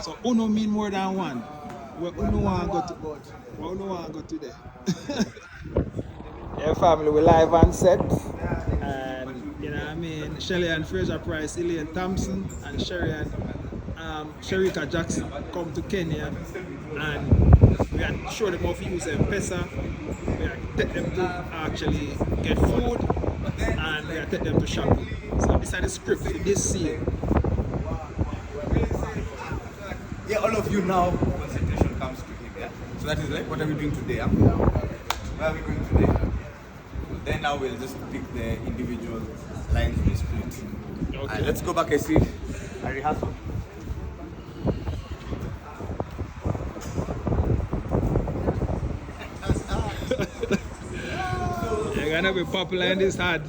So uno mean more than one. Where uno want go to? Where uno want go today? Yeah, family, we live on set, and you know what I mean. Shelly and Fraser Price, Elaine Thompson, and Sherika Jackson come to Kenya, and we are show them how to use M-Pesa. We are take them to actually get food, and we are take them to shopping. So this is the script for this scene. Yeah, all of you now, concentration comes to him. Yeah. So that is like, what are we doing today? Yeah? Where are we going today? So then now we'll just pick the individual lines we split. Okay. Let's go back and see a rehearsal. You're gonna be popular in this ad.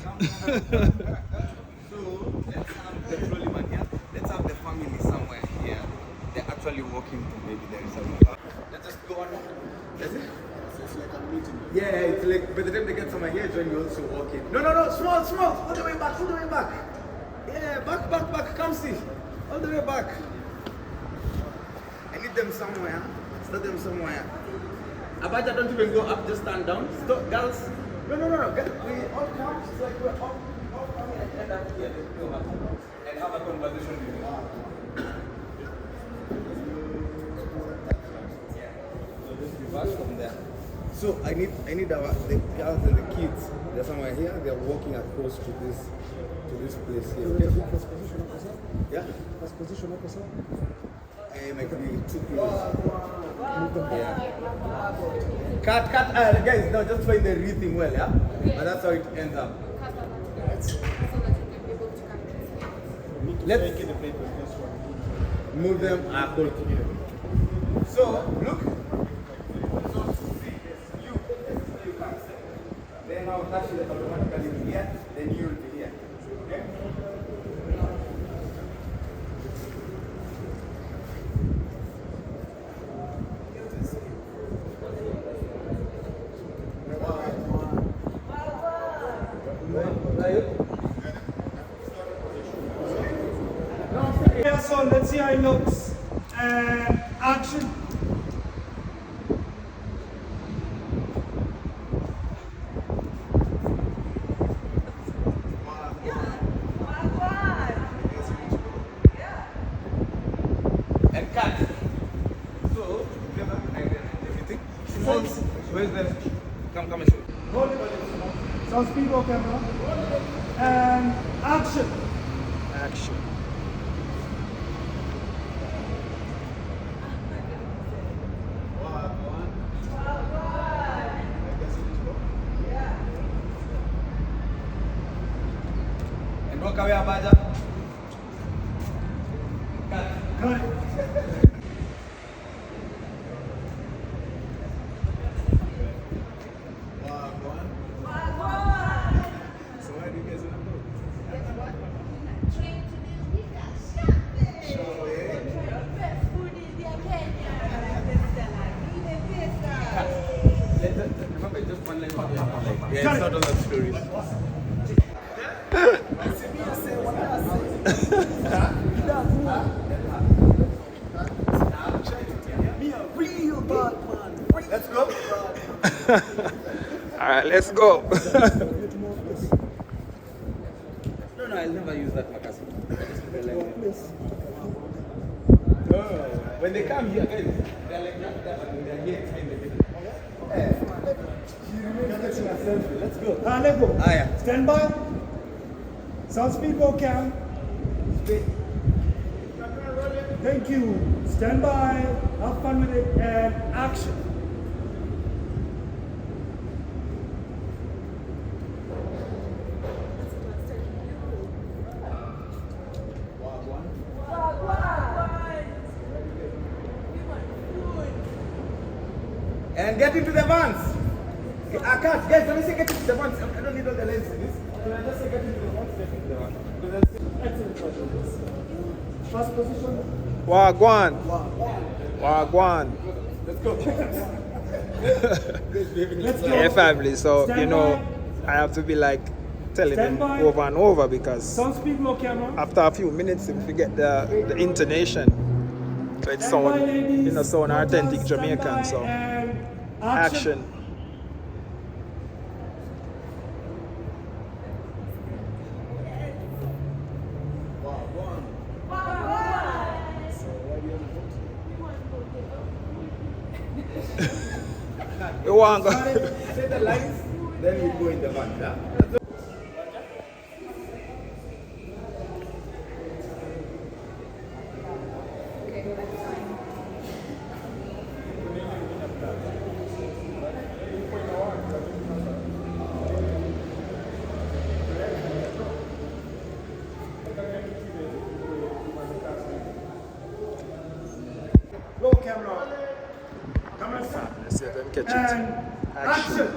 Let's have the family somewhere here. They're actually walking to maybe there is a let's just go on. Is it? Yeah, it's like by the time they get somewhere here, John, you also walk in. No, small, all the way back. Yeah, back, come see. All the way back. I need them somewhere. Start them somewhere. Abaja, don't even go up, just stand down. Stop, girls. No. We all come, it's like we're all coming and end up here. Go back and have a conversation with you. So just reverse from there. So I need the girls and the kids. They're somewhere here. They're walking across to this place here. Okay. First position officer? Yeah. First position officer? Might be too close. Yeah. Cut. Guys, no, just find the rhythm well, yeah? But that's how it ends up. Let's move them cool. So, look. So, see, you come set. Then I'll touch it automatically here, then you'll be here. Okay? Yeah, so let's see how it looks. And action. And cut. So, everything. Where's the? Come and show. Hold it. Some speed on camera. And action. Action. And walk away, Abaja. Cut. So where do you guys want to go? Remember, just one line. Yeah, it's not all that stories. Let's go. Alright, let's go. No, I'll never use that Makasi. When they come here, guys, they're like that, but they're here behind the video. Let's go. Let's go. Yeah. Stand by. Some speed go cam. Thank you. Stand by. Have fun with it. And action. And get into the vans. Cut. Guys, let me say get into the vans. I don't need all the lens in this. Can I just say get into the vans? Get into the vans. Excellent. First position. Wagwan. Let's go. Let's go. Yeah, family. So, Stand you know, by. I have to be like telling Stand them by. over and over because Some speed go camera. after a few minutes, if you get the intonation, So it sound, you know, sound authentic Jamaican. So action. You want to go? Say the lines, then we go in the van. Yeah? Roll camera. Camera set. Let's see if I can catch And it. action.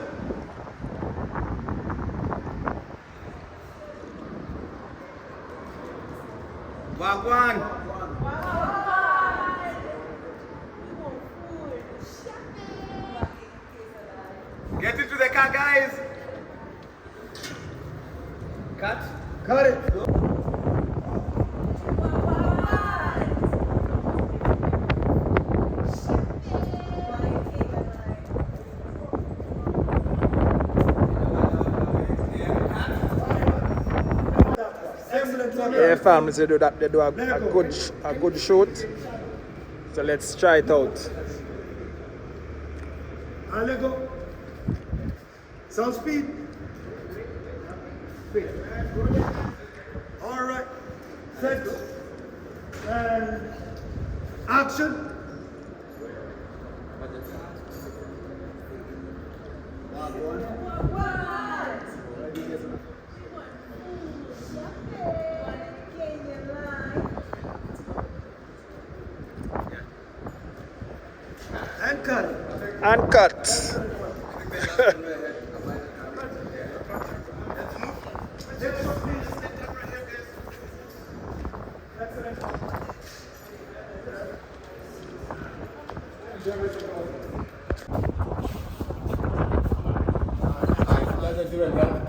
Wagwan. Get into the car, guys. Cut. Cut it. Yeah, families they do that. They do a good shoot. So let's try it out. And let go. Sound speed. All right. Set. And action. And cut it. And cut.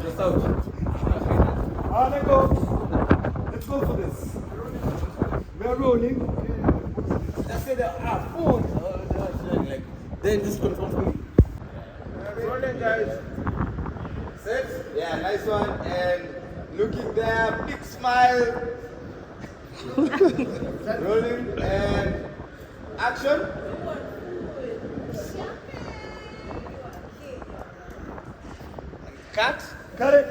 Just out. Let go. Let's go for this. We are rolling. That's it. Phone. Like, then just confirm for me. Rolling, guys. Set. Yeah, nice one. And looking there, big smile. Rolling and action. Cut. Cut it.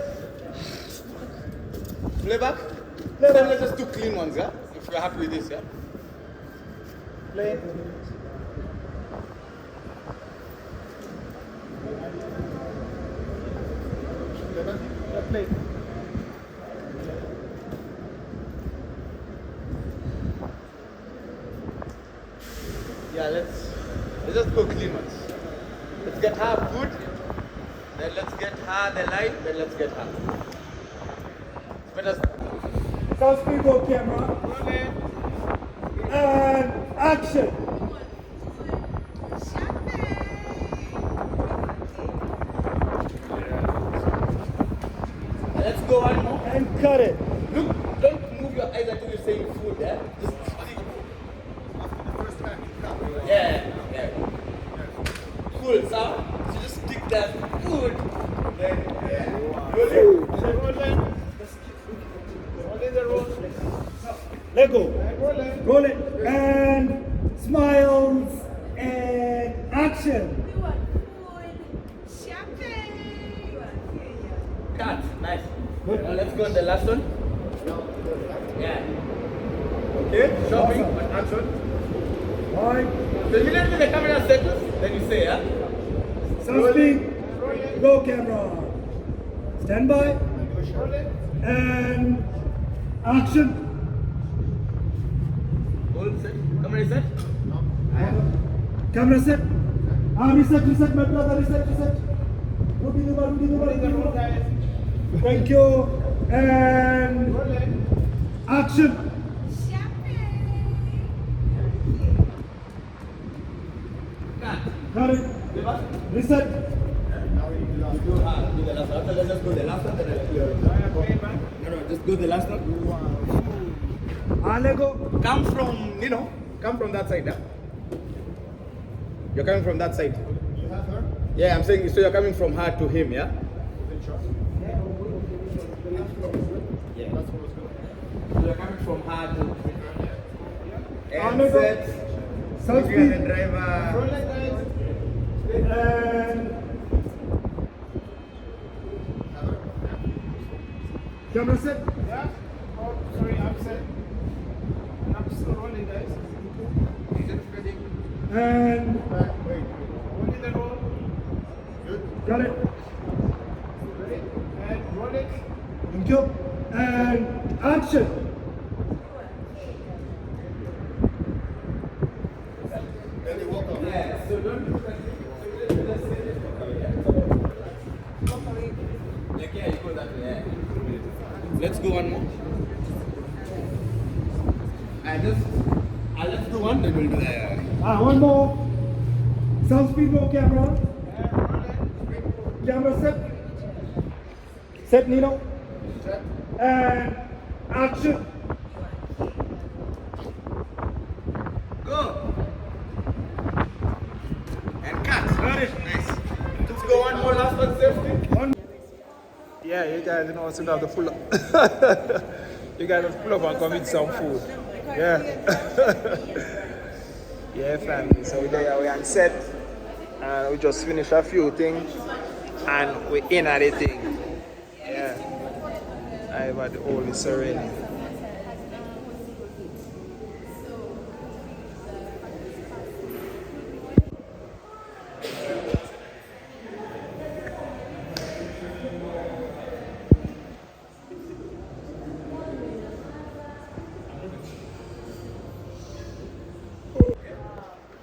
Playback. Playback. Then let's just do clean ones, yeah? If you're happy with this, yeah? Play. Play. Yeah, let's just go clean ones. Let's get her food, then let's get her the light, then let's get her. Let us Sound speed, go camera. And action. let's go one more. And cut it. Look, don't move your eyes until you're saying food, yeah? Just stick. Yeah. Cool, so just stick that food. Then Let go. Roll it. And smiles. And action. cut. Nice. Now let's go on the last one. Yeah. Okay, shopping, but action. Alright. The minute the camera settles, then you say, yeah? Sound speed. Go camera. Stand by. And action. Hold set. Camera set. Camera set. Reset, my brother, reset. Thank you. And action. Got it. Reset. Do the last one. Let's just go the last one. No, just go the last one. Lego. Come from, Come from that side, huh? You're coming from that side. You have her? Yeah, I'm saying, so you're coming from her to him, yeah? Yeah. So you're coming from her to... And set. South You are the speed. driver. And camera set. Yeah? Oh, sorry, I'm set. And I'm still rolling, guys. And Wait. Holding the roll. Good. got it. Ready? And roll it. Thank you. And action. Yeah, so don't look at it. Like, yeah, you go that way. Yeah. Let's go one more. I'll just do one, then we'll do that. One more. Sound speed roll camera. Camera set. Set Nino. And action. Go. And cut. Got it. Nice. Let's go one more, last one, safety. Yeah, you guys know so you have to pull up. You guys have to pull up and come eat some food. Yeah. Yeah, family. So we're on set. And we just finished a few things. And we're in at the thing. Yeah. I had the Holy Serenity.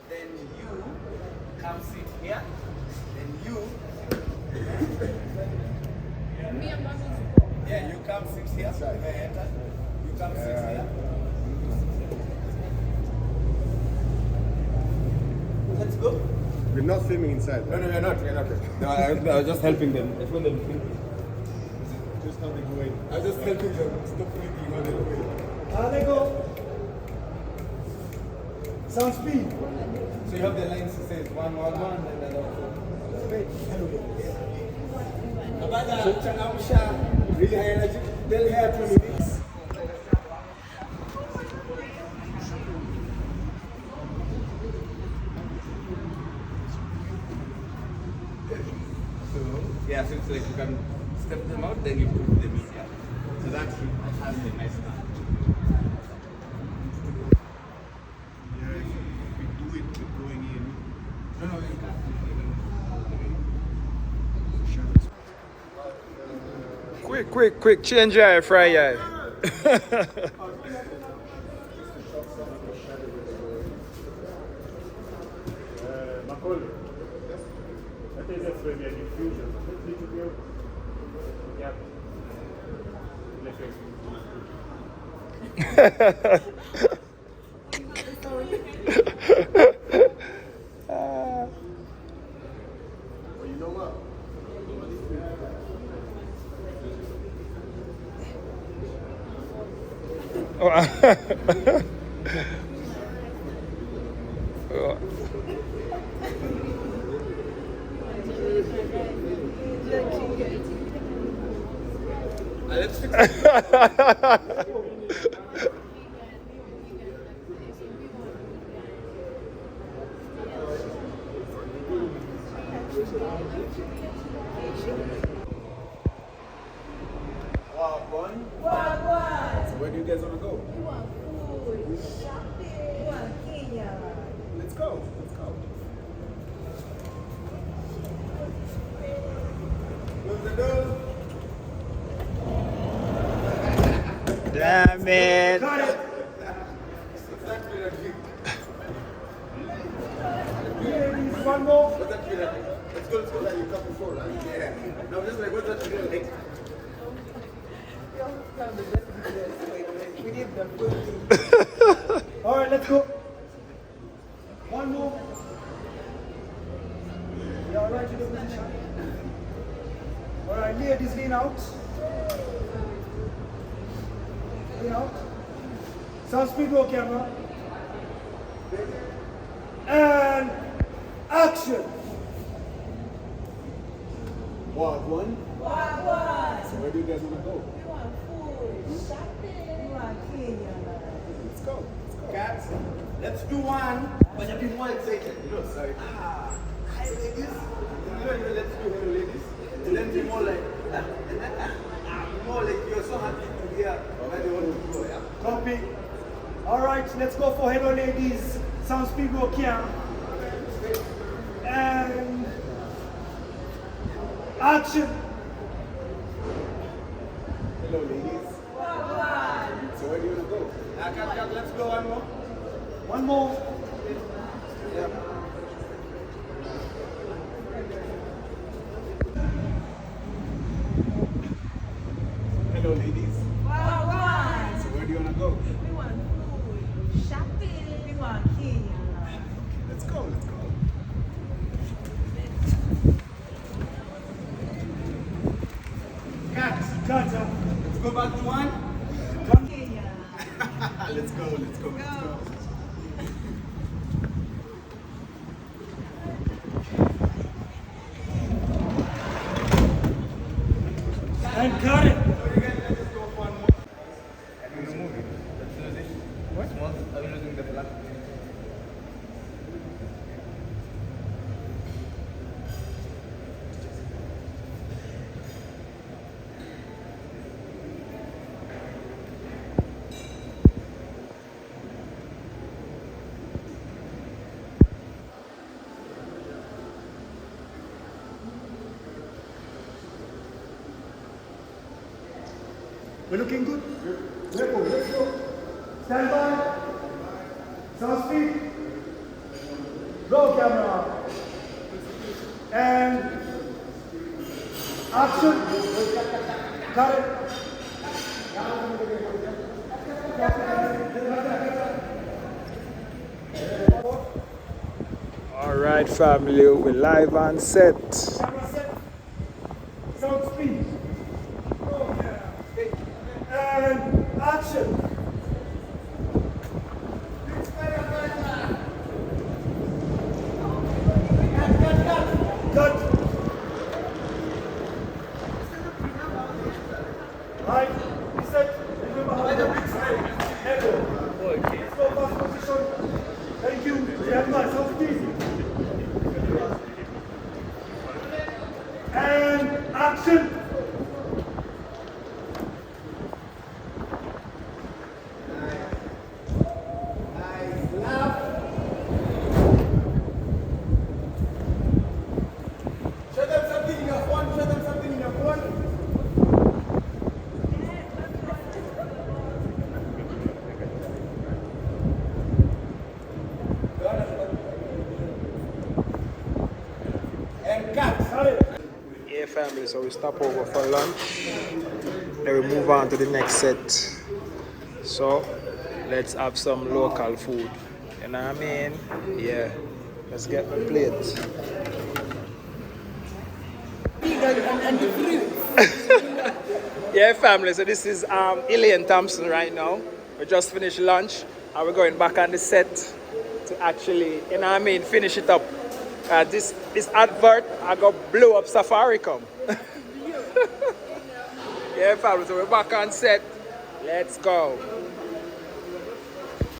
Then you come sit here. Then you. Yeah, you come sit here. If I enter, you come sit here. Let's go. We're not filming inside. No, we're not. No, I was just helping them. I found them. Just how they go in. I was just helping them. Stop freaking on the way. They go. Sound speed. So you have the lines that says 111 and then Abada, changamsha, really high energy. They'll have 2 minutes. So yeah, so it's like you can step them out, then you put them in here. So that has a nice start. Yeah, if we do it going in. No, you can't. Quick, change your eye, fry your eye. Macaulay. I think that's maybe a diffusion. Little bit. Yeah. But you know what? Let's fix it. So where do you guys want to go? Let's go. Close the door. Damn it. Got it. Exactly that big. Ladies, one more. What's that feel like? Let's go like you come before, right? Yeah. No, just like what's that feel like? All right, let's go. One more. You all right in the position? All right, ladies, lean out. Lean out. Sound speed roll camera. And action. One. So where do you guys want to go? We want food, shopping. We want Kenyan. Let's go. Cats, let's do one. But you'll be more excited. You know, sorry. Hi ladies. Let's do hello ladies. And then be more like, more like you're so happy to hear where they want to go, yeah? Copy. All right, let's go for hello ladies. Sounds people can. And action. Hello ladies. So where do you want to go? Cat, let's go one more. One more. Yeah. Hello ladies. So where do you want to go? We want food, shopping. We want Kenyan. Let's go. Cats, Cut. let's go back to one. Kenyan. Let's go. And cut it. Are we losing the flag? We're looking good. Let's go. Stand by. Sound speed. Roll camera. And action. Cut it. All right, family, we're live on set. Camera set. Sound speed. Roll camera. And action. Cut. Right. Reset. Remember how to fix it. Elbow. Let's go fast position. Thank you. Stand by. Sounds easy. And action. Show them something in your phone. And cut. Cut it. Yeah, family, so we stop over for lunch. Then we move on to the next set. So let's have some local food. You know what I mean? Yeah. Let's get the plate. Yeah, family, so this is Elaine Thompson right now. We just finished lunch and we're going back on the set to actually, you know what I mean, finish it up. This advert, I got blow up Safaricom. Yeah, family, so we're back on set. Let's go.